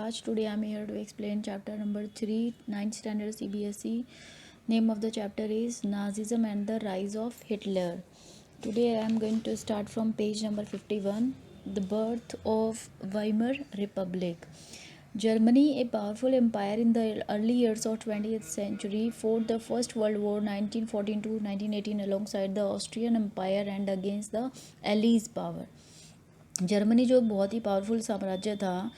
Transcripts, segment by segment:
Raj. Today I am here to explain chapter number 3, 9th standard CBSE. Name of the chapter is Nazism and the Rise of Hitler. Today I am going to start from page number 51, The Birth of Weimar Republic. Germany, a powerful empire in the early years of 20th century, fought the First World War 1914 to 1918 alongside the Austrian Empire and against the Allies power. Germany जो बहुत ही powerful साम्राज्य था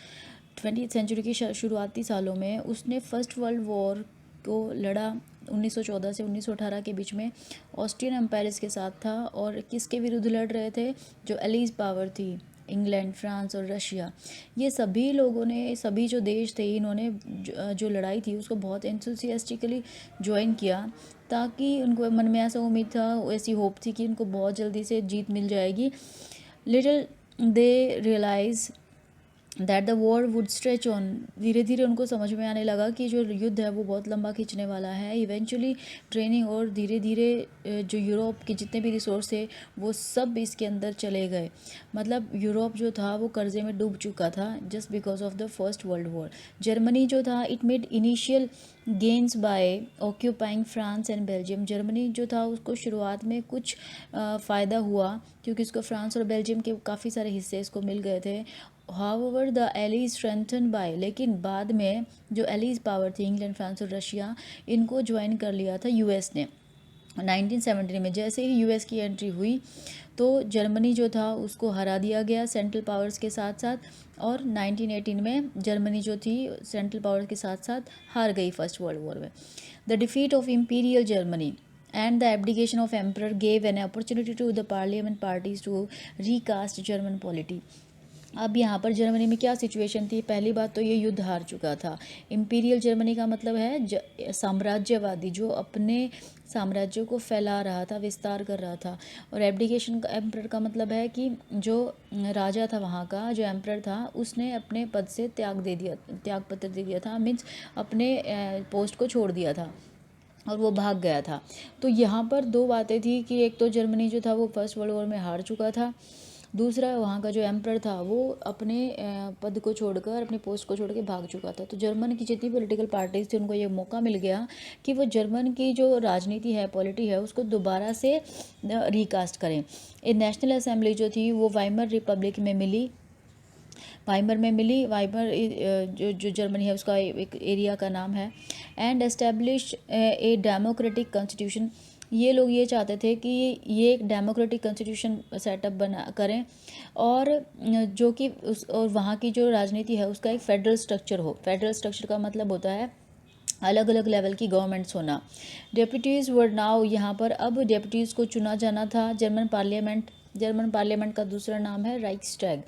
20th century की शुरुआती सालों में, उसने first world war को लड़ा 1914 से 1918 के बीच में ऑस्ट्रियन एम्पायर के साथ था। और किसके विरुद्ध लड़ रहे थे? जो एलीज पावर थी, इंग्लैंड, फ्रांस और रशिया। ये सभी लोगों ने, सभी जो देश थे, इन्होंने जो लड़ाई थी उसको बहुत एंथुसियास्टिकली ज्वाइन किया, ताकि उनको मन में ऐसा उम्मीद था, ऐसी होप थी कि उनको बहुत जल्दी से जीत मिल जाएगी। Little they realize that the war would stretch on. धीरे धीरे उनको समझ में आने लगा कि जो युद्ध है वो बहुत लंबा खींचने वाला है। इवेंचुअली ट्रेनिंग और धीरे धीरे जो यूरोप के जितने भी रिसोर्स थे वो सब इसके अंदर चले गए। मतलब यूरोप जो था वो कर्जे में डूब चुका था just because of the first world war. Germany जो था, it made initial gains by occupying France and Belgium. Germany जो था उसको शुरुआत में कुछ फ़ायदा हुआ क्योंकि इसको फ्रांस और बेल्जियम के काफ़ी सारे हिस्से इसको मिल गए थे। However the allies strengthen by, लेकिन बाद में जो एलीज पावर थी, इंग्लैंड, फ्रांस और रशिया, इनको ज्वाइन कर लिया था यूएस ने 1970 में। जैसे ही यूएस की एंट्री हुई तो जर्मनी जो था उसको हरा दिया गया सेंट्रल पावर्स के साथ साथ, और 1918 में जर्मनी जो थी सेंट्रल पावर्स के साथ साथ हार गई फर्स्ट वर्ल्ड वॉर में। The defeat of imperial Germany and the abdication of emperor gave an opportunity to the parliament parties to recast German polity. अब यहाँ पर जर्मनी में क्या सिचुएशन थी? पहली बात तो ये युद्ध हार चुका था। इम्पीरियल जर्मनी का मतलब है साम्राज्यवादी, जो अपने साम्राज्य को फैला रहा था, विस्तार कर रहा था। और एब्डिकेशन का एम्परर का मतलब है कि जो राजा था वहाँ का, जो एम्परर था, उसने अपने पद से त्याग पत्र दे दिया था, मीन्स अपने पोस्ट को छोड़ दिया था और वो भाग गया था। तो यहाँ पर दो बातें थी कि एक तो जर्मनी जो था वो फर्स्ट वर्ल्ड वॉर में हार चुका था, दूसरा वहाँ का जो एम्परर था वो अपने पद को छोड़कर, अपनी पोस्ट को छोड़ के भाग चुका था। तो जर्मन की जितनी पॉलिटिकल पार्टीज थी उनको ये मौका मिल गया कि वो जर्मन की जो राजनीति है, पॉलिटी है, उसको दोबारा से रिकास्ट करें। एक नेशनल असेंबली जो थी वो वाइमर रिपब्लिक में मिली, वाइमर जो जर्मनी है उसका एक एरिया का नाम है। And establish a democratic constitution. ये लोग ये चाहते थे कि ये एक डेमोक्रेटिक कॉन्स्टिट्यूशन सेटअप बना करें, और जो कि और वहाँ की जो राजनीति है उसका एक फेडरल स्ट्रक्चर हो। फेडरल स्ट्रक्चर का मतलब होता है अलग अलग लेवल की गवर्नमेंट्स होना। डेप्यूटीज़ वर नाउ, यहाँ पर अब डेप्यूटीज़ को चुना जाना था। जर्मन पार्लियामेंट का दूसरा नाम है राइक्सटैग।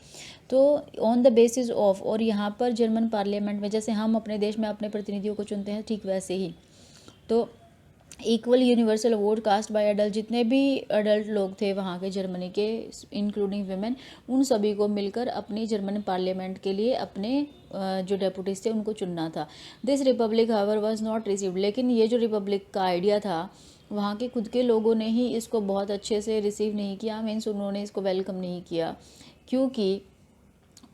तो ऑन द बेसिस ऑफ, और यहाँ पर जर्मन पार्लियामेंट में जैसे हम अपने देश में अपने प्रतिनिधियों को चुनते हैं, ठीक वैसे ही तो equal universal vote cast by adult, जितने भी अडल्ट लोग थे वहाँ के जर्मनी के, इंक्लूडिंग वुमेन, उन सभी को मिलकर अपनी जर्मन पार्लियामेंट के लिए अपने जो डेप्यूटीज थे उनको चुनना था। This republic however was not received, लेकिन ये जो रिपब्लिक का आइडिया था वहाँ के खुद के लोगों ने ही इसको बहुत अच्छे से रिसीव नहीं किया, मीन्स उन्होंने इसको वेलकम नहीं किया, क्योंकि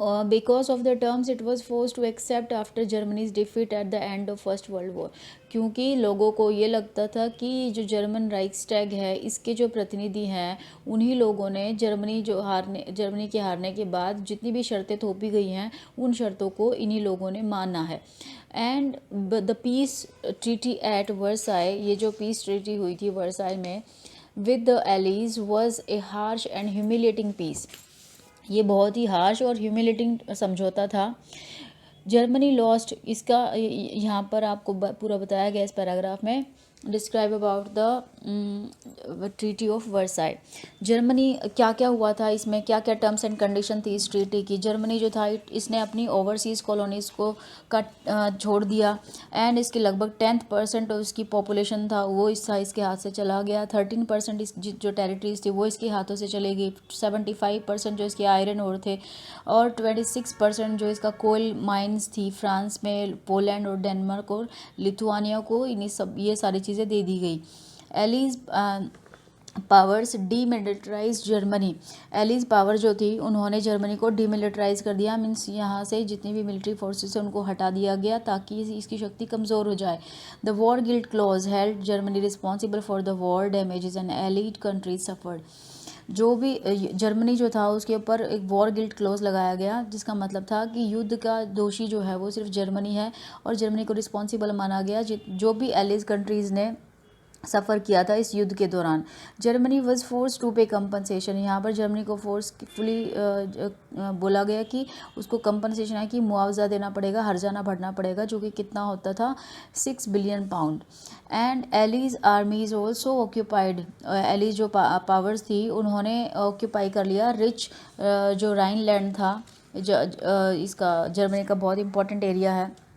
because of the terms it was force to accept after Germany's defeat at the end of first world war. क्योंकि लोगों को ये लगता था कि जो जर्मन राइक्सटैग है, इसके जो प्रतिनिधि हैं, उन्हीं लोगों ने जर्मनी के हारने के बाद जितनी भी शर्तें थोपी गई हैं उन शर्तों को इन्हीं लोगों ने माना है। And the peace treaty at Versailles, ये जो पीस ट्रीटी हुई थी वर्साई में with the allies was a harsh and humiliating peace. ये बहुत ही हार्श और ह्यूमिलेटिंग समझौता था। जर्मनी लॉस्ट, इसका यहाँ पर आपको पूरा बताया गया इस पैराग्राफ में। Describe about the treaty of Versailles. Germany क्या क्या हुआ था इसमें, क्या क्या टर्म्स एंड कंडीशन थी इस ट्रीटी की। जर्मनी जो था इसने अपनी ओवरसीज़ कॉलोनीज़ को छोड़ दिया, एंड इसके लगभग 10% और इसकी पॉपुलेशन था वो इसके हाथ से चला गया। 13% जो टेरिटरीज थी वो इसके हाथों से चले गई। 75% जो इसके आयरन ओर थे, और 26% जो इसका कोल माइंस थी फ्रांस में, पोलैंड और डेनमार्क और लिथुआनिया को ये सारी चीज़ें दे दी गई। Allies powers demilitarise Germany. Allies power जो थी उन्होंने जर्मनी को डीमिलिटराइज कर दिया, मीन्स यहाँ से जितनी भी मिलिट्री फोर्सेस है उनको हटा दिया गया ताकि इसकी शक्ति कमज़ोर हो जाए। The war guilt clause held Germany responsible for the war damages and allied countries suffered. जो भी जर्मनी जो था उसके ऊपर एक वॉर गिल्ट क्लोज लगाया गया, जिसका मतलब था कि युद्ध का दोषी जो है वो सिर्फ जर्मनी है और जर्मनी को रिस्पॉन्सिबल माना गया जो भी एलीज कंट्रीज़ ने सफ़र किया था इस युद्ध के दौरान। जर्मनी वॉज फोर्स टू पे कंपनसेशन। यहाँ पर जर्मनी को फोर्सफुली बोला गया कि उसको कंपनसेशन है कि मुआवजा देना पड़ेगा, हर्जाना भरना पड़ेगा, जो कि कितना होता था 6 billion pound. And allies आर्मीज also occupied. Allies जो पावर्स थी उन्होंने ऑक्यूपाई कर लिया रिच जो राइनलैंड था, इसका जर्मनी का बहुत इंपॉर्टेंट एरिया है।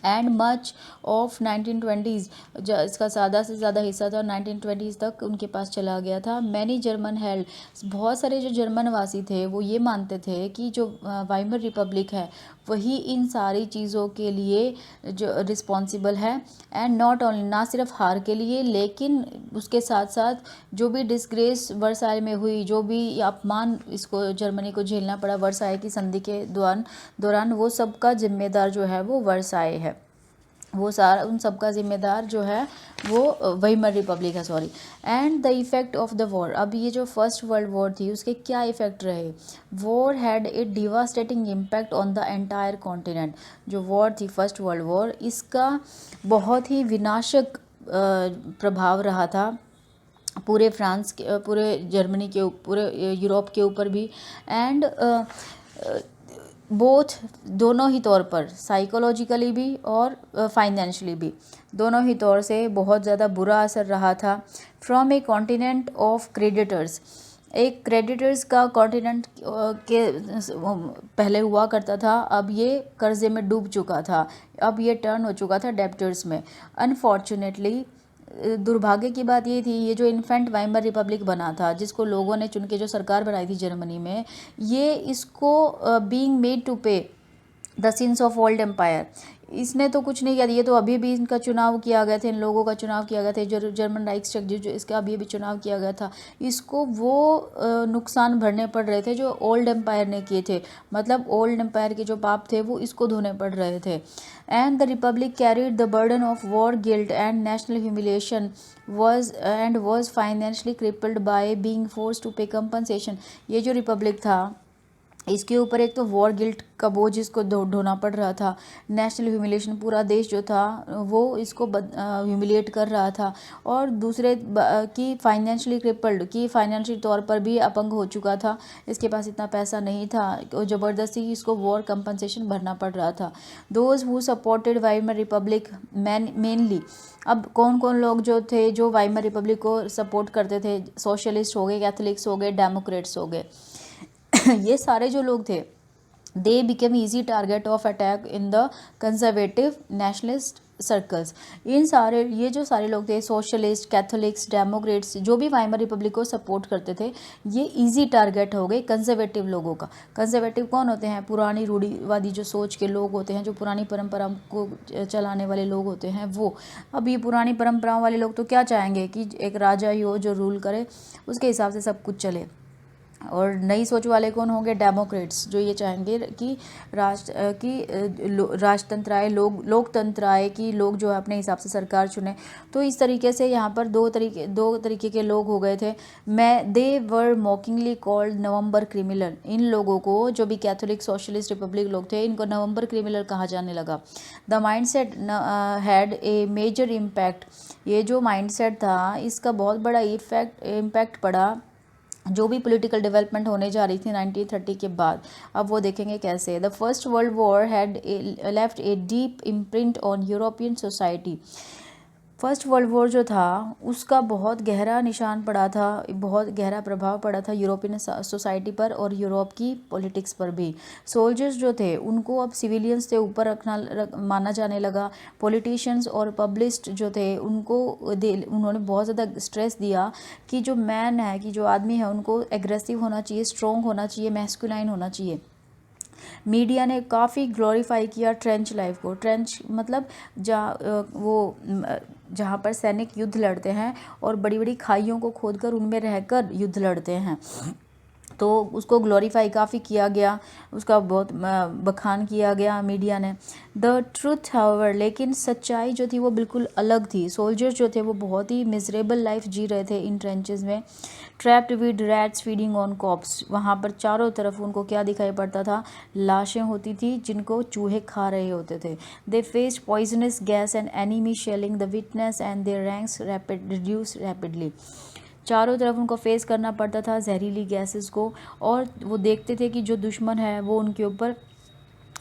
एंड मच ऑफ 1920s, इसका ज़्यादा से ज़्यादा हिस्सा था 1920s तक उनके पास चला गया था। मैनी जर्मन हेल्ड, बहुत सारे जो जर्मन वासी थे वो ये मानते थे कि जो वाइमर रिपब्लिक है वही इन सारी चीज़ों के लिए जो रिस्पॉन्सिबल है। एंड नॉट ओनली, ना सिर्फ हार के लिए लेकिन उसके साथ साथ जो भी डिस्ग्रेस वर्साई में हुई, जो भी अपमान इसको जर्मनी को झेलना पड़ा वर्साई की संधि के दौरान वो सबका जिम्मेदार जो है वो वर्साई है, वो सारा उन सब का जिम्मेदार जो है वो वेइमर रिपब्लिक है, sorry. And the effect of the war, अब ये जो फर्स्ट वर्ल्ड वॉर थी उसके क्या इफ़ेक्ट रहे। War had a devastating impact on the entire continent. जो वॉर थी फर्स्ट वर्ल्ड वॉर, इसका बहुत ही विनाशक प्रभाव रहा था पूरे फ्रांस के, पूरे जर्मनी के, पूरे यूरोप के ऊपर भी। एंड बोथ, दोनों ही तौर पर, साइकोलॉजिकली भी और फाइनेंशियली भी, दोनों ही तौर से बहुत ज़्यादा बुरा असर रहा था। From A continent of creditors, एक क्रेडिटर्स का कॉन्टिनेंट के पहले हुआ करता था, अब ये कर्जे में डूब चुका था, अब ये टर्न हो चुका था डेब्टर्स में। अनफॉर्चुनेटली, दुर्भाग्य की बात ये थी, ये जो इन्फेंट वाइमर रिपब्लिक बना था जिसको लोगों ने चुन के जो सरकार बनाई थी जर्मनी में, ये इसको being made to pay the sins of old empire, इसने तो कुछ नहीं किया, ये तो अभी भी इनका चुनाव किया गया था, इन लोगों का चुनाव किया गया था, जो जर्मन राइक्सटैग जो इसका अभी भी चुनाव किया गया था, इसको वो नुकसान भरने पड़ रहे थे जो ओल्ड एम्पायर ने किए थे, मतलब ओल्ड एम्पायर के जो पाप थे वो इसको धोने पड़ रहे थे। And the Republic carried the burden of war guilt and national humiliation was financially crippled by being forced to pay compensation। ये जो रिपब्लिक था इसके ऊपर एक तो वॉर गिल्ट का बोझ इसको ढोना पड़ रहा था, नेशनल ह्यूमिलेशन, पूरा देश जो था वो इसको ह्यूमिलेट कर रहा था, और दूसरे की फाइनेंशियली क्रिपल्ड, की फाइनेंशियल तौर पर भी अपंग हो चुका था, इसके पास इतना पैसा नहीं था, ज़बरदस्ती इसको वॉर कंपनसेशन भरना पड़ रहा था। Those who supported Weimar Republic mainly, अब कौन कौन लोग जो थे जो वाइमर रिपब्लिक को सपोर्ट करते थे, सोशलिस्ट हो गए, कैथोलिक्स हो गए, डेमोक्रेट्स हो गए ये सारे जो लोग थे they became easy target of attack in the conservative nationalist circles. इन सारे, ये जो सारे लोग थे, सोशलिस्ट, कैथोलिक्स, डेमोक्रेट्स, जो भी वाइमर रिपब्लिक को सपोर्ट करते थे, ये इजी टारगेट हो गए कंजर्वेटिव लोगों का। कंजर्वेटिव कौन होते हैं? पुरानी रूढ़िवादी जो सोच के लोग होते हैं, जो पुरानी परंपरा को चलाने वाले लोग होते हैं वो। अब ये पुरानी परंपराओं वाले लोग तो क्या चाहेंगे कि एक राजा ही हो जो रूल करे, उसके हिसाब से सब कुछ चले। और नई सोच वाले कौन होंगे? डेमोक्रेट्स, जो ये चाहेंगे कि राजतंत्र आए, लोकतंत्र आए, कि लोग जो है अपने हिसाब से सरकार चुने। तो इस तरीके से यहाँ पर दो तरीके के लोग हो गए थे। दे वर मॉकिंगली कॉल्ड नवंबर क्रिमिनल। इन लोगों को, जो भी कैथोलिक सोशलिस्ट रिपब्लिक लोग थे, इनको नवंबर क्रिमिनल कहा जाने लगा। The mindset had a major impact. ये जो माइंडसेट था इसका बहुत बड़ा इम्पैक्ट पड़ा जो भी पॉलिटिकल डेवलपमेंट होने जा रही थी 1930 के बाद। अब वो देखेंगे कैसे। The first world war had left a deep imprint on European society. First world war जो था उसका बहुत गहरा निशान पड़ा था, बहुत गहरा प्रभाव पड़ा था यूरोपियन सोसाइटी पर और यूरोप की पॉलिटिक्स पर भी। सोल्जर्स जो थे उनको अब सिविलियंस से ऊपर माना जाने लगा। पॉलिटिशियंस और पब्लिस्ट जो थे उन्होंने बहुत ज़्यादा स्ट्रेस दिया कि जो मैन है, कि जो आदमी है, उनको एग्रेसिव होना चाहिए, स्ट्रॉन्ग होना चाहिए, मैस्कुलाइन होना चाहिए। मीडिया ने काफ़ी ग्लोरीफाई किया ट्रेंच लाइफ को। ट्रेंच मतलब जहाँ पर सैनिक युद्ध लड़ते हैं और बड़ी बड़ी खाइयों को खोदकर उनमें रहकर युद्ध लड़ते हैं, तो उसको ग्लोरीफाई काफ़ी किया गया, उसका बहुत बखान किया गया मीडिया ने। द ट्रूथ हाउएवर, लेकिन सच्चाई जो थी वो बिल्कुल अलग थी। सोल्जर्स जो थे वो बहुत ही मिजरेबल लाइफ जी रहे थे इन ट्रेंचेस में। Trapped with rats feeding on corpses, वहाँ पर चारों तरफ उनको क्या दिखाई पड़ता था, लाशें होती थी जिनको चूहे खा रहे होते थे। They faced poisonous gas and enemy shelling the witness and their ranks reduce rapidly. चारों तरफ उनको फेस करना पड़ता था जहरीली गैसेस को, और वो देखते थे कि जो दुश्मन है वो उनके ऊपर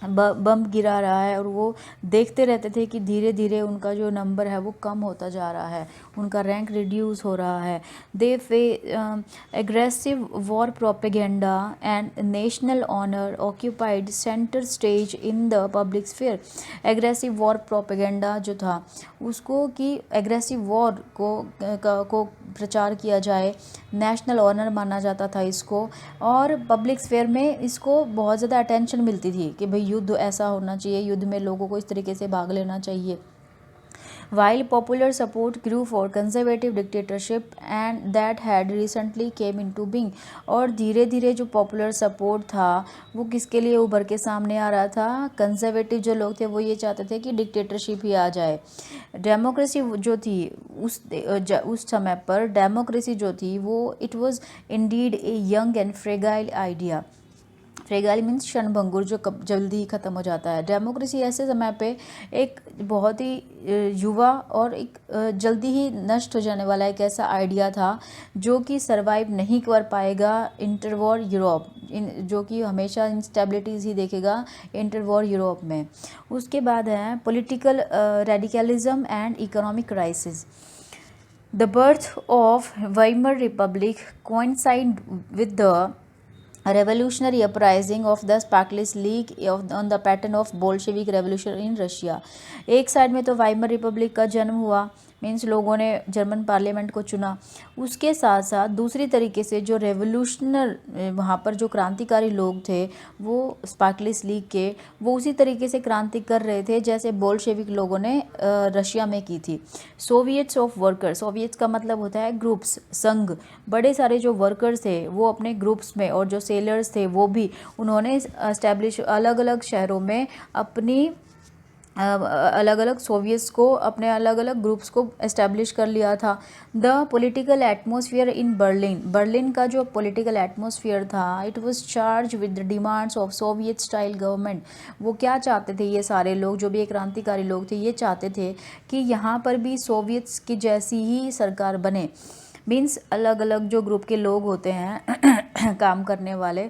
बम गिरा रहा है, और वो देखते रहते थे कि धीरे धीरे उनका जो नंबर है वो कम होता जा रहा है, उनका रैंक रिड्यूस हो रहा है। They aggressive war propaganda and national honour occupied centre stage in the public sphere. Aggressive war propaganda जो था उसको, कि एग्रेसिव वॉर को प्रचार किया जाए, नेशनल ऑनर माना जाता था इसको, और पब्लिक स्फेयर में इसको बहुत ज़्यादा अटेंशन मिलती थी कि भाई युद्ध ऐसा होना चाहिए, युद्ध में लोगों को इस तरीके से भाग लेना चाहिए। While popular support grew for conservative dictatorship and that had recently came into being, और धीरे धीरे जो पॉपुलर सपोर्ट था वो किसके लिए उभर के सामने आ रहा था, कंजर्वेटिव जो लोग थे वो ये चाहते थे कि डिक्टेटरशिप ही आ जाए। डेमोक्रेसी जो थी उस समय पर डेमोक्रेसी जो थी वो it was indeed a young and fragile idea. Fragile means क्षणभंगुर, जो जल्दी ही ख़त्म हो जाता है। डेमोक्रेसी ऐसे समय पे एक बहुत ही युवा और एक जल्दी ही नष्ट हो जाने वाला एक ऐसा आइडिया था जो कि सरवाइव नहीं कर पाएगा इंटरवॉर यूरोप, जो कि हमेशा इंस्टेबिलिटीज़ ही देखेगा इंटरवॉर यूरोप में। उसके बाद है political radicalism and economic crisis. The birth of Weimar Republic coincided with the revolutionary uprising of the Sparklist League on the pattern of Bolshevik revolution in Russia। एक side में तो वाइमर रिपब्लिक का जन्म हुआ, मीन्स लोगों ने German parliament को चुना, उसके साथ साथ दूसरी तरीके से जो रेवोल्यूशनर वहाँ पर जो क्रांतिकारी लोग थे वो स्पार्कलिस्ट लीग के, वो उसी तरीके से क्रांति कर रहे थे जैसे बोल्शेविक लोगों ने रशिया में की थी। सोवियट्स ऑफ वर्कर्स, सोवियट्स का मतलब होता है ग्रुप्स, संघ, बड़े सारे जो वर्कर्स थे वो अपने ग्रुप्स में, और जो सेलर्स थे वो भी उन्होंने एस्टैब्लिश अलग अलग शहरों में अपनी अलग अलग सोवियट्स को, अपने अलग अलग ग्रुप्स को एस्टैब्लिश कर लिया था। The political atmosphere in Berlin, Berlin का जो पॉलिटिकल एटमॉस्फेयर था it was charge with the demands of Soviet style government. वो क्या चाहते थे, ये सारे लोग जो भी एक क्रांतिकारी लोग थे ये चाहते थे कि यहाँ पर भी सोवियट्स की जैसी ही सरकार बने, मीन्स अलग अलग जो ग्रुप के लोग होते हैं काम करने वाले,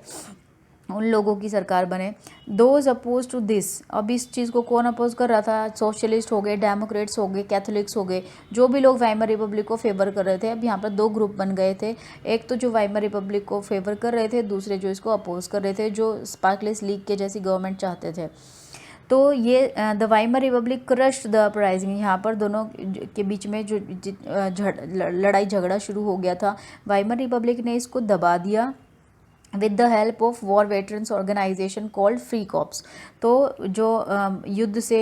उन लोगों की सरकार बने। दोज अपोज टू दिस, अब इस चीज़ को कौन अपोज कर रहा था, सोशलिस्ट हो गए, डेमोक्रेट्स हो गए, कैथोलिक्स हो गए, जो भी लोग वाइमर रिपब्लिक को फेवर कर रहे थे। अब यहाँ पर दो ग्रुप बन गए थे, एक तो जो वाइमर रिपब्लिक को फेवर कर रहे थे, दूसरे जो इसको अपोज कर रहे थे, जो स्पार्कलिस्ट लीग के जैसी गवर्नमेंट चाहते थे। तो ये the Weimar Republic crushed the uprising, यहाँ पर दोनों के बीच में जो लड़ाई झगड़ा शुरू हो गया था, वाइमर रिपब्लिक ने इसको दबा दिया with the help of war veterans organisation called free corps. तो जो युद्ध से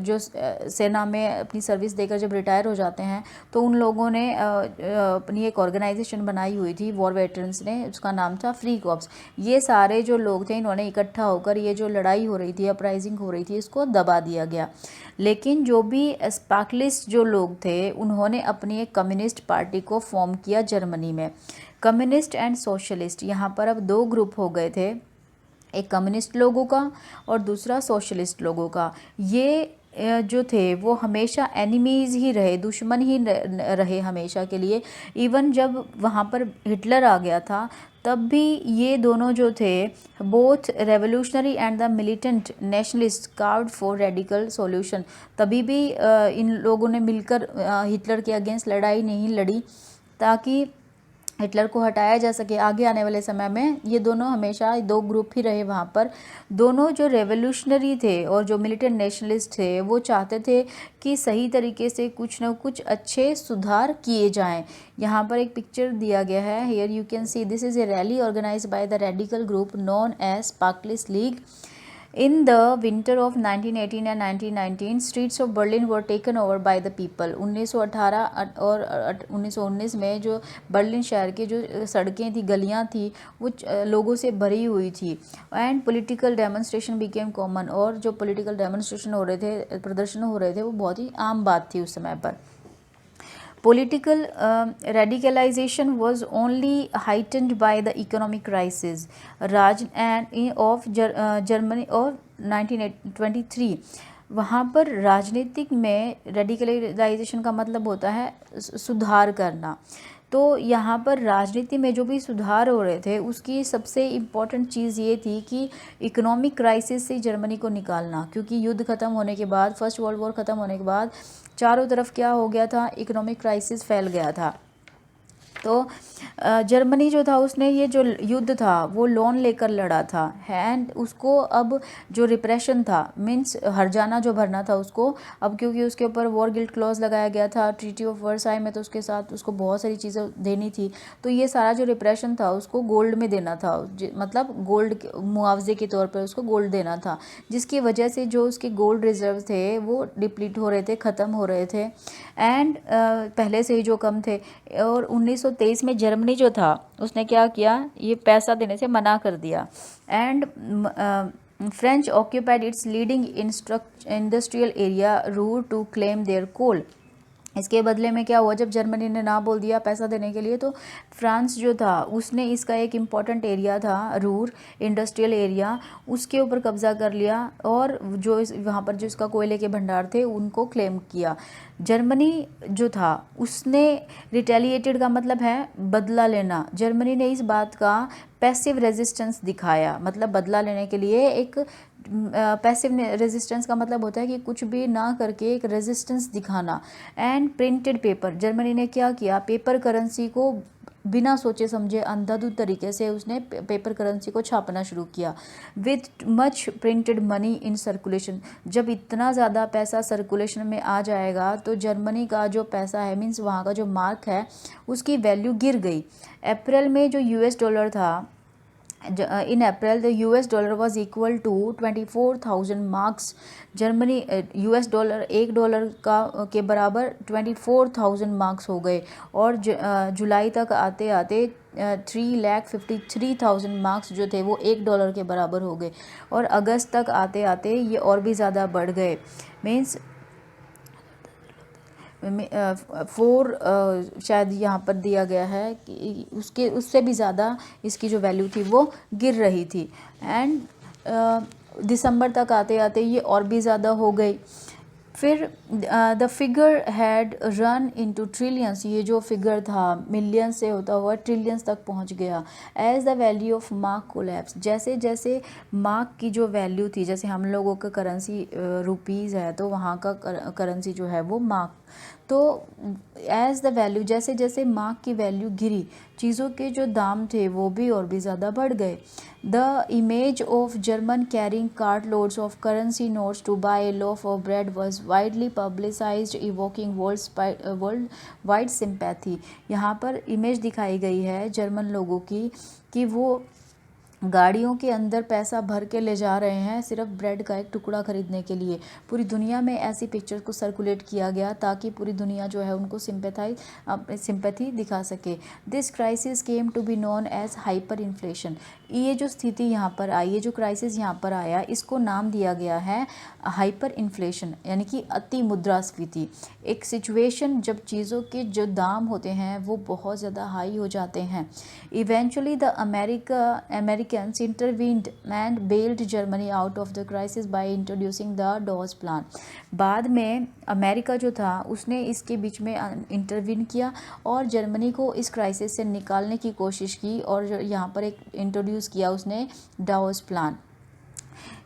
जो सेना में अपनी सर्विस देकर जब रिटायर हो जाते हैं तो उन लोगों ने अपनी एक ऑर्गेनाइजेशन बनाई हुई थी वॉर वेटरन्स ने, उसका नाम था फ्री कॉप्स। ये सारे जो लोग थे इन्होंने इकट्ठा होकर ये जो लड़ाई हो रही थी, अपराइजिंग हो रही थी, इसको दबा दिया गया। लेकिन जो भी स्पार्कलिस्ट जो लोग थे उन्होंने अपनी एक कम्युनिस्ट पार्टी को फॉर्म किया जर्मनी में। कम्युनिस्ट एंड सोशलिस्ट, यहाँ पर अब दो ग्रुप हो गए थे, एक कम्युनिस्ट लोगों का और दूसरा सोशलिस्ट लोगों का। ये जो थे वो हमेशा एनिमीज ही रहे, दुश्मन ही रहे हमेशा के लिए। इवन जब वहाँ पर हिटलर आ गया था तब भी ये दोनों जो थे, both revolutionary and the militant nationalist card for radical solution, तभी भी इन लोगों ने मिलकर हिटलर के अगेंस्ट लड़ाई नहीं लड़ी ताकि हिटलर को हटाया जा सके आगे आने वाले समय में। ये दोनों हमेशा दो ग्रुप ही रहे वहाँ पर। दोनों जो रेवोल्यूशनरी थे और जो मिलिटेंट नेशनलिस्ट थे वो चाहते थे कि सही तरीके से कुछ न कुछ अच्छे सुधार किए जाएं। यहाँ पर एक पिक्चर दिया गया है, here you can see this is a rally organised by the radical group known as Spartacist league. In the winter of 1918 and 1919, streets of Berlin were taken over by the people. 1918 और 1919 में जो Berlin शहर के जो सड़कें थी, गलियां थी, वो लोगों से भरी हुई थी। And political demonstration became common, और जो पॉलिटिकल डेमोन्स्ट्रेशन हो रहे थे, प्रदर्शन हो रहे थे, वो बहुत ही आम बात थी उस समय पर। Political radicalization was only heightened by the economic crisis of Germany of 1923। वहाँ पर राजनीतिक में रेडिकलाइजेशन का मतलब होता है सुधार करना। तो यहाँ पर राजनीति में जो भी सुधार हो रहे थे उसकी सबसे इम्पॉर्टेंट चीज़ ये थी कि इकोनॉमिक क्राइसिस से जर्मनी को निकालना, क्योंकि युद्ध ख़त्म होने के बाद, फर्स्ट वर्ल्ड वॉर ख़त्म होने के बाद चारों तरफ क्या हो गया था, इकोनॉमिक क्राइसिस फैल गया था। तो जर्मनी जो था उसने ये जो युद्ध था वो लोन लेकर लड़ा था, एंड उसको अब जो रिप्रेशन था, मीन्स हर्जाना जो भरना था उसको, अब क्योंकि उसके ऊपर वॉर गिल्ट क्लॉज लगाया गया था ट्रीटी ऑफ वर्साई में, तो उसके साथ उसको बहुत सारी चीज़ें देनी थी। तो ये सारा जो रिप्रेशन था उसको गोल्ड में देना था, मतलब गोल्ड मुआवजे के तौर पर उसको गोल्ड देना था, जिसकी वजह से जो उसके गोल्ड रिजर्व थे वो डिप्लीट हो रहे थे, ख़त्म हो रहे थे, एंड पहले से ही जो कम थे। और 1923 में जर्मनी जो था उसने क्या किया, ये पैसा देने से मना कर दिया, and French occupied its leading industrial area Ruhr to claim their coal. इसके बदले में क्या हुआ, जब जर्मनी ने ना बोल दिया पैसा देने के लिए, तो फ्रांस जो था उसने इसका एक इम्पॉर्टेंट एरिया था रूर इंडस्ट्रियल एरिया, उसके ऊपर कब्जा कर लिया, और जो वहाँ पर जो इसका कोयले के भंडार थे उनको क्लेम किया। जर्मनी जो था उसने रिटेलिएटेड का मतलब है बदला लेना। जर्मनी ने इस बात का पैसिव रेजिस्टेंस दिखाया, मतलब बदला लेने के लिए एक पैसिव रेजिस्टेंस का मतलब होता है कि कुछ भी ना करके एक रेजिस्टेंस दिखाना। एंड प्रिंटेड पेपर, जर्मनी ने क्या किया, पेपर करेंसी को बिना सोचे समझे अंधाधुंध तरीके से उसने पेपर करेंसी को छापना शुरू किया। With much printed money in circulation, जब इतना ज़्यादा पैसा सर्कुलेशन में आ जाएगा तो जर्मनी का जो पैसा है, मीन्स वहाँ का जो मार्क है, उसकी वैल्यू गिर गई। अप्रैल में जो यूएस डॉलर था, in April the US dollar was equal to 24,000 marks। Germany US dollar $1 का के बराबर 24,000 मार्क्स हो गए, और जुलाई तक आते आते 3,53,000 मार्क्स जो थे वो $1 के बराबर हो गए, और अगस्त तक आते आते ये और भी ज़्यादा बढ़ गए। मीन्स 4 शायद यहाँ पर दिया गया है कि उससे भी ज़्यादा इसकी जो वैल्यू थी वो गिर रही थी, एंड दिसंबर तक आते आते ये और भी ज़्यादा हो गई। फिर the figure had run into trillions, ये जो फिगर था मिलियन से होता हुआ ट्रिलियंस तक पहुंच गया। As the value of mark collapse, जैसे जैसे मार्क की जो वैल्यू थी, जैसे हम लोगों का करेंसी रुपीज़ है तो वहाँ का करेंसी जो है वो मार्क, तो एज द वैल्यू, जैसे जैसे मार्क की वैल्यू गिरी, चीज़ों के जो दाम थे वो भी और भी ज़्यादा बढ़ गए। The image of German carrying cart loads of currency notes to buy a loaf of bread was widely publicised evoking world wide sympathy. यहाँ पर इमेज दिखाई गई है जर्मन लोगों की कि वो गाड़ियों के अंदर पैसा भर के ले जा रहे हैं सिर्फ ब्रेड का एक टुकड़ा खरीदने के लिए। पूरी दुनिया में ऐसी पिक्चर को सर्कुलेट किया गया ताकि पूरी दुनिया जो है उनको सिंपैथी दिखा सके। This crisis came to be known as hyper inflation. ये जो स्थिति यहाँ पर आई, ये जो क्राइसिस यहाँ पर आया, इसको नाम दिया गया है हाइपर इन्फ्लेशन, यानी कि अति मुद्रास्फीति। एक सिचुएशन जब चीज़ों के जो दाम होते हैं वो बहुत ज़्यादा हाई हो जाते हैं। Eventually the Americans intervened and bailed Germany out of the crisis by introducing the Dawes Plan। बाद में अमेरिका जो था उसने इसके बीच में इंटरवीन किया और जर्मनी को इस क्राइसिस से निकालने की कोशिश की, और यहाँ पर एक इंट्रोड्यूस किया उसने डाउस plan,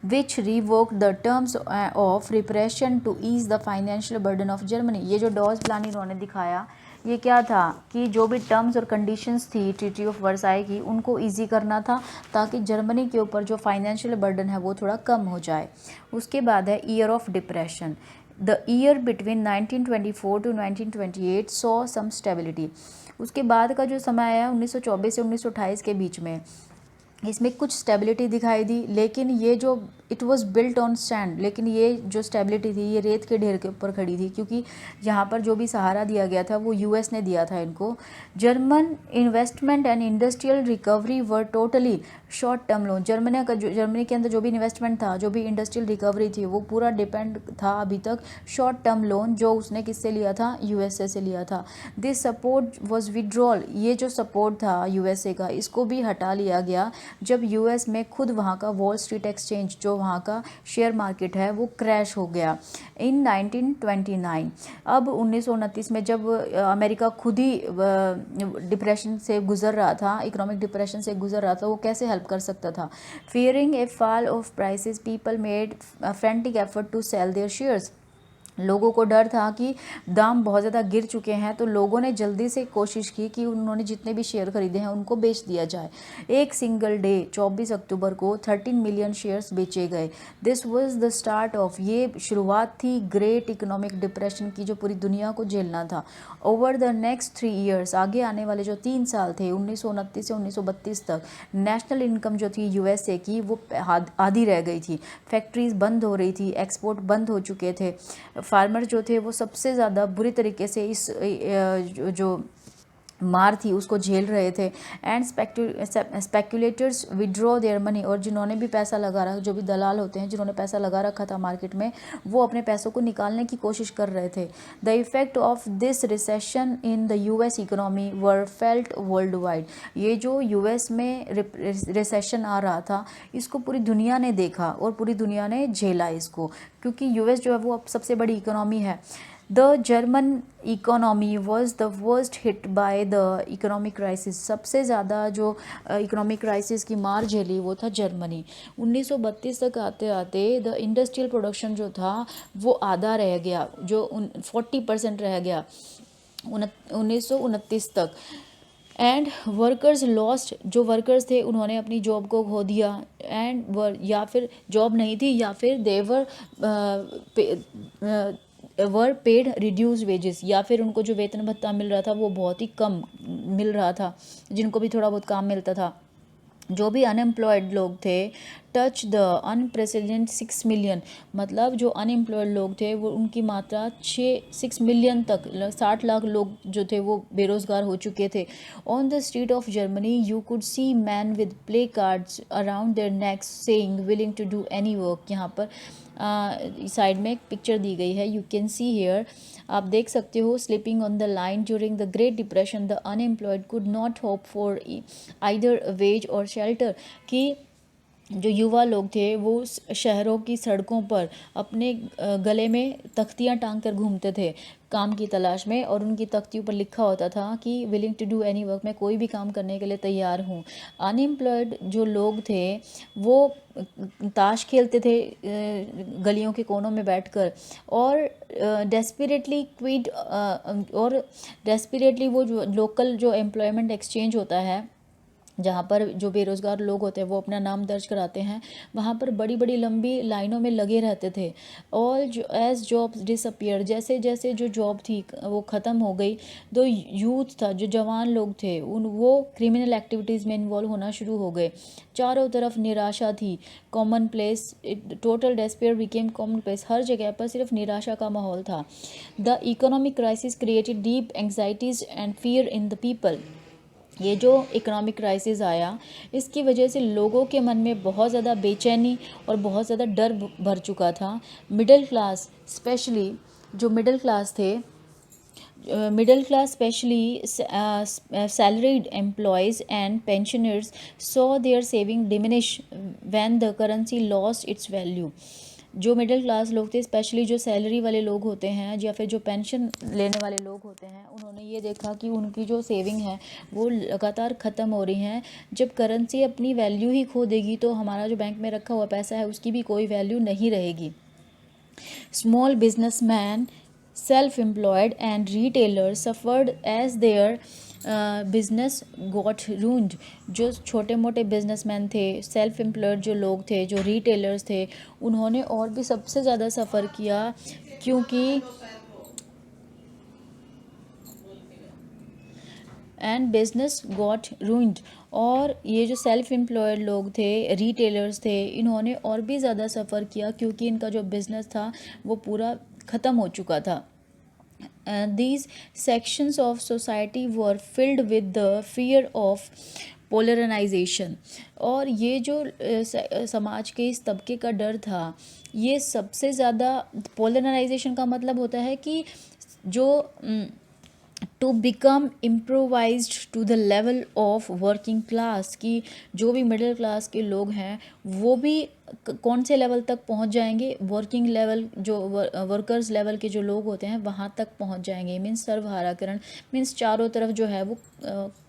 which revoked the terms of repression to ease the financial burden of Germany। ये जो डॉज प्लान इन्होंने दिखाया ये क्या था कि जो भी टर्म्स और कंडीशंस थी ट्रीटी ऑफ वर्साई की, उनको ईजी करना था ताकि जर्मनी के ऊपर जो फाइनेंशियल बर्डन है वो थोड़ा कम हो जाए। उसके बाद है year of depression. The year between 1924 to 1928 saw some stability. उसके बाद का जो समय आया 1924 से 1928 के बीच में, इसमें कुछ स्टेबिलिटी दिखाई दी, लेकिन ये जो it was built on sand, लेकिन ये जो स्टेबिलिटी थी ये रेत के ढेर के ऊपर खड़ी थी, क्योंकि यहाँ पर जो भी सहारा दिया गया था वो यूएस ने दिया था इनको। German investment and industrial recovery were totally short term loan. Germany के अंदर जो भी इन्वेस्टमेंट था, जो भी इंडस्ट्रियल रिकवरी थी, वो पूरा डिपेंड था अभी तक शॉर्ट टर्म लोन, जो उसने किससे लिया था, यूएसए से लिया था। This support was withdrawal. ये जो सपोर्ट था यूएसए का, इसको भी हटा लिया गया जब यूएस में खुद वहाँ का वॉल स्ट्रीट एक्सचेंज, जो वहाँ का शेयर मार्केट है, वो क्रैश हो गया इन 1929। अब 1929 में जब अमेरिका खुद ही डिप्रेशन से गुजर रहा था, इकोनॉमिक डिप्रेशन से गुजर रहा था, वो कैसे हेल्प कर सकता था? Fearing a fall of prices people made frantic effort to sell their shares. लोगों को डर था कि दाम बहुत ज़्यादा गिर चुके हैं, तो लोगों ने जल्दी से कोशिश की कि उन्होंने जितने भी शेयर खरीदे हैं उनको बेच दिया जाए। एक सिंगल डे 24 अक्टूबर को 13 मिलियन शेयर्स बेचे गए। This was the start of, ये शुरुआत थी ग्रेट इकोनॉमिक डिप्रेशन की, जो पूरी दुनिया को झेलना था। ओवर द नेक्स्ट 3 ईयर्स, आगे आने वाले जो 3 साल थे 1929 से 1932 तक, नेशनल इनकम जो थी यूएसए की वो आधी रह गई थी। फैक्ट्रीज बंद हो रही थी, एक्सपोर्ट बंद हो चुके थे। फार्मर जो थे वो सबसे ज़्यादा बुरी तरीके से इस जो मार थी उसको झेल रहे थे। And speculators withdraw their money, और जिन्होंने भी पैसा लगा रखा, जो भी दलाल होते हैं जिन्होंने पैसा लगा रखा था मार्केट में, वो अपने पैसों को निकालने की कोशिश कर रहे थे। The effect of this recession in the US economy were felt world wide. ये जो यूएस में रिसेशन आ रहा था, इसको पूरी दुनिया ने देखा और पूरी दुनिया ने झेला इसको, क्योंकि यूएस जो है वो अब सबसे बड़ी इकोनॉमी है। The German economy was the worst hit by the economic crisis. सबसे ज़्यादा जो इकोनॉमिक क्राइसिस की मार झेली वो था जर्मनी। 1932 तक आते आते द इंडस्ट्रियल प्रोडक्शन जो था वो आधा रह गया, जो 40% रह गया 1929 तक। एंड वर्कर्स लॉस्ट, जो वर्कर्स थे उन्होंने अपनी जॉब को खो दिया। एंड या फिर जॉब नहीं थी, या फिर देवर वर पेड रिड्यूस वेजेस, या फिर उनको जो वेतन भत्ता मिल रहा था वो बहुत ही कम मिल रहा था, जिनको भी थोड़ा बहुत काम मिलता था। जो भी अनएम्प्लॉयड लोग थे, टच द अनप्रेसिडेंट 6 मिलियन, मतलब जो अनएम्प्लॉयड लोग थे वो उनकी मात्रा 6 मिलियन तक, 60 लाख लोग जो थे वो बेरोज़गार हो चुके थे। On the street of Germany you could see man with placards around their necks saying willing to do any work. यहाँ पर साइड में एक पिक्चर दी गई है, यू कैन सी हियर, आप देख सकते हो। Sleeping on the line during the great depression the unemployed could not hope for either ways और शेल्टर, कि जो युवा लोग थे वो शहरों की सड़कों पर अपने गले में तख्तियाँ टांग कर घूमते थे काम की तलाश में, और उनकी तख्तियों पर लिखा होता था कि willing to do any work, मैं कोई भी काम करने के लिए तैयार हूँ। अनएम्प्लॉयड जो लोग थे वो ताश खेलते थे गलियों के कोनों में बैठकर, और डेस्परेटली क्विट, और डेस्परेटली वो जो लोकल जो एम्प्लॉयमेंट एक्सचेंज होता है, जहाँ पर जो बेरोज़गार लोग होते हैं वो अपना नाम दर्ज कराते हैं, वहाँ पर बड़ी बड़ी लंबी लाइनों में लगे रहते थे। और जो एज जॉब्स डिसअपियर, जैसे जैसे जो जॉब थी वो ख़त्म हो गई, तो यूथ था, जो जवान लोग थे, वो क्रिमिनल एक्टिविटीज़ में इन्वॉल्व होना शुरू हो गए। चारों तरफ निराशा थी, commonplace, total despair became commonplace, हर जगह पर सिर्फ निराशा का माहौल था। The economic crisis created deep anxieties and fear in the people. ये जो इकोनॉमिक क्राइसिस आया, इसकी वजह से लोगों के मन में बहुत ज़्यादा बेचैनी और बहुत ज़्यादा डर भर चुका था। मिडिल क्लास स्पेशली, जो मिडिल क्लास थे, middle class specially salaried employees and pensioners saw their saving diminish when the currency lost its value। जो मिडिल क्लास लोग थे, स्पेशली जो सैलरी वाले लोग होते हैं या फिर जो पेंशन लेने वाले लोग होते हैं, उन्होंने ये देखा कि उनकी जो सेविंग है वो लगातार ख़त्म हो रही हैं। जब करेंसी अपनी वैल्यू ही खो देगी तो हमारा जो बैंक में रखा हुआ पैसा है उसकी भी कोई वैल्यू नहीं रहेगी। Small businessman self-employed and retailers suffered as their business got रूंड। जो छोटे मोटे बिजनेसमैन थे, सेल्फ एम्प्लॉयड जो लोग थे, जो रिटेलर्स थे, उन्होंने और भी सबसे ज़्यादा सफ़र किया, क्योंकि एंड बिजनेस गॉट रूइंड। और ये जो सेल्फ एम्प्लॉयड लोग थे, रिटेलर्स थे, इन्होंने और भी ज़्यादा सफ़र किया, क्योंकि इनका जो बिज़नेस था वो पूरा ख़त्म हो चुका था। These sections of society were filled with the fear of polarisation. और ये जो समाज के इस तबके का डर था, ये सबसे ज़्यादा, पोलराइजेशन का मतलब होता है कि जो to become improvised to the level of working class, कि जो भी मिडिल क्लास के लोग हैं वो भी कौन से लेवल तक पहुंच जाएंगे, वर्किंग लेवल, जो वर्कर्स लेवल के जो लोग होते हैं वहाँ तक पहुंच जाएंगे। मीन्स सर्वहाराकरण, मीन्स चारों तरफ जो है वो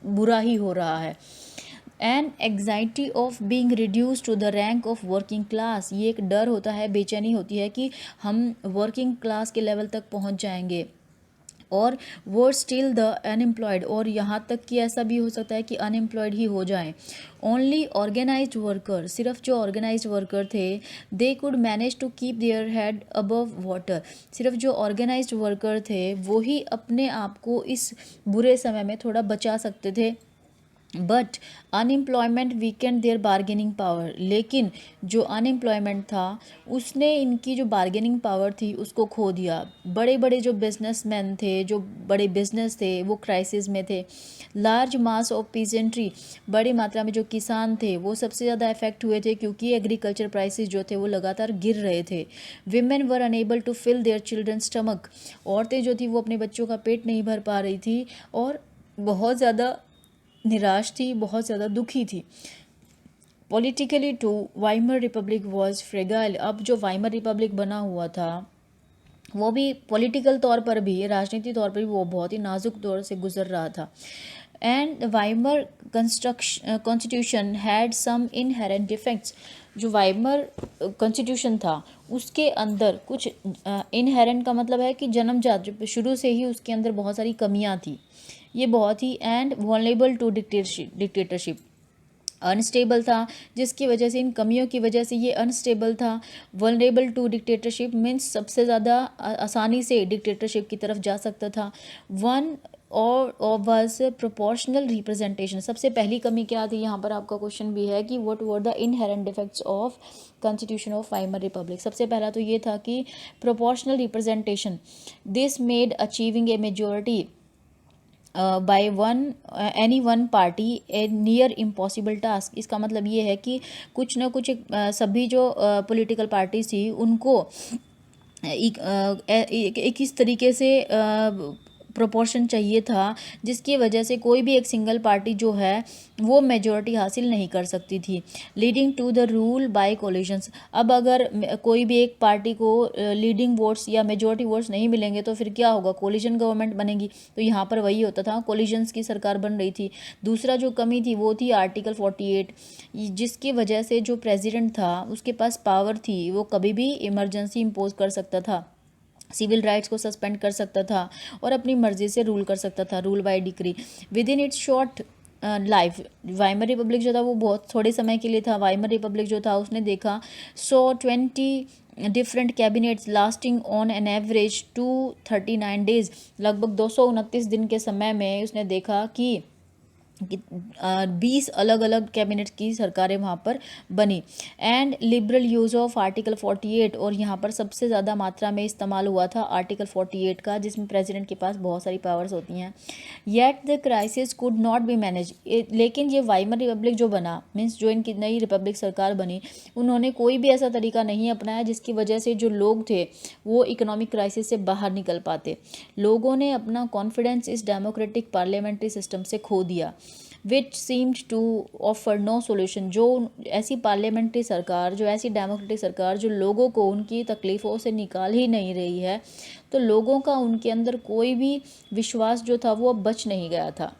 बुरा ही हो रहा है। And anxiety of being reduce to the rank of working class, ये एक डर होता है, बेचैनी होती है कि हम वर्किंग क्लास के लेवल तक पहुंच जाएंगे। और वो स्टिल द अनएम्प्लॉयड, और यहाँ तक कि ऐसा भी हो सकता है कि अनएम्प्लॉयड ही हो जाएं। ओनली ऑर्गेनाइज्ड वर्कर, सिर्फ जो ऑर्गेनाइज्ड वर्कर थे, they could manage to keep their head above water, सिर्फ जो ऑर्गेनाइज्ड वर्कर थे वो ही अपने आप को इस बुरे समय में थोड़ा बचा सकते थे। But unemployment weakened their bargaining power, लेकिन जो अनएम्प्लॉयमेंट था उसने इनकी जो बार्गेनिंग पावर थी उसको खो दिया। बड़े बड़े जो बिजनेसमैन थे, जो बड़े बिजनेस थे, वो क्राइसिस में थे। लार्ज मास ऑफ पीजेंट्री, बड़ी मात्रा में जो किसान थे वो सबसे ज़्यादा इफेक्ट हुए थे, क्योंकि एग्रीकल्चर प्राइसेस जो थे वो लगातार गिर रहे थे। Women were unable to fill their children stomach, औरतें जो थी वो अपने बच्चों का पेट नहीं भर पा रही थी और बहुत ज़्यादा निराश थी, बहुत ज़्यादा दुखी थी। Politically too Weimar republic was fragile, अब जो वाइमर रिपब्लिक बना हुआ था वो भी पॉलिटिकल तौर पर भी, राजनीतिक तौर पर भी वो बहुत ही नाजुक दौर से गुजर रहा था। And Weimar constitution had some inherent defects, जो वाइमर कॉन्स्टिट्यूशन था उसके अंदर कुछ इनहेरेंट का मतलब है कि जन्मजात, शुरू से ही उसके अंदर बहुत सारी कमियां थी। ये बहुत ही and vulnerable to dictatorship, unstable था, जिसकी वजह से, इन कमियों की वजह से ये अनस्टेबल था। वल्नरेबल टू डिक्टेटरशिप मीन्स सबसे ज़्यादा आसानी से डिक्टेटरशिप की तरफ जा सकता था। वन और वाज प्रोपोर्शनल रिप्रेजेंटेशन, सबसे पहली कमी क्या थी, यहाँ पर आपका क्वेश्चन भी है कि what were the inherent defects of constitution of Weimar Republic. सबसे पहला तो ये था कि proportional representation, this made achieving A majority by one any one party A near impossible task. इसका मतलब ये है कि कुछ ना कुछ सभी जो पॉलिटिकल पार्टीज थी उनको एक इस तरीके से प्रोपोर्शन चाहिए था जिसकी वजह से कोई भी एक सिंगल पार्टी जो है वो मेजॉरिटी हासिल नहीं कर सकती थी, leading to the rule by coalitions. अब अगर कोई भी एक पार्टी को लीडिंग वोट्स या मेजॉरिटी वोट्स नहीं मिलेंगे तो फिर क्या होगा, कोलिशन गवर्नमेंट बनेगी। तो यहाँ पर वही होता था, कोलिशंस की सरकार बन रही थी। दूसरा जो कमी थी वो थी आर्टिकल 48, जिसकी वजह से जो प्रेसिडेंट था उसके पास पावर थी, वो कभी भी इमरजेंसी इम्पोज कर सकता था, सिविल राइट्स को सस्पेंड कर सकता था और अपनी मर्जी से रूल कर सकता था, rule by decree with in its short life. Weimar Republic जो था वो बहुत थोड़े समय के लिए था। वाइमर रिपब्लिक जो था उसने देखा 120 different cabinets lasting on an average 239 days, लगभग 229 दिन के समय में उसने देखा कि 20 अलग अलग कैबिनेट की सरकारें वहाँ पर बनी। And liberal use of article 48, और यहाँ पर सबसे ज़्यादा मात्रा में इस्तेमाल हुआ था आर्टिकल 48 का, जिसमें प्रेसिडेंट के पास बहुत सारी पावर्स होती हैं। Yet the crisis could not be manage, लेकिन ये वाइमर रिपब्लिक जो बना, मीन्स जो इनकी नई रिपब्लिक सरकार बनी, उन्होंने कोई भी ऐसा तरीका नहीं अपनाया जिसकी वजह से जो लोग थे वो इकोनॉमिक क्राइसिस से बाहर निकल पाते। लोगों ने अपना कॉन्फिडेंस इस डेमोक्रेटिक पार्लियामेंट्री सिस्टम से खो दिया, which seemed to offer no solution. जो ऐसी पार्लियामेंट्री सरकार, जो ऐसी डेमोक्रेटिक सरकार जो लोगों को उनकी तकलीफ़ों से निकाल ही नहीं रही है, तो लोगों का उनके अंदर कोई भी विश्वास जो था वो अब बच नहीं गया था।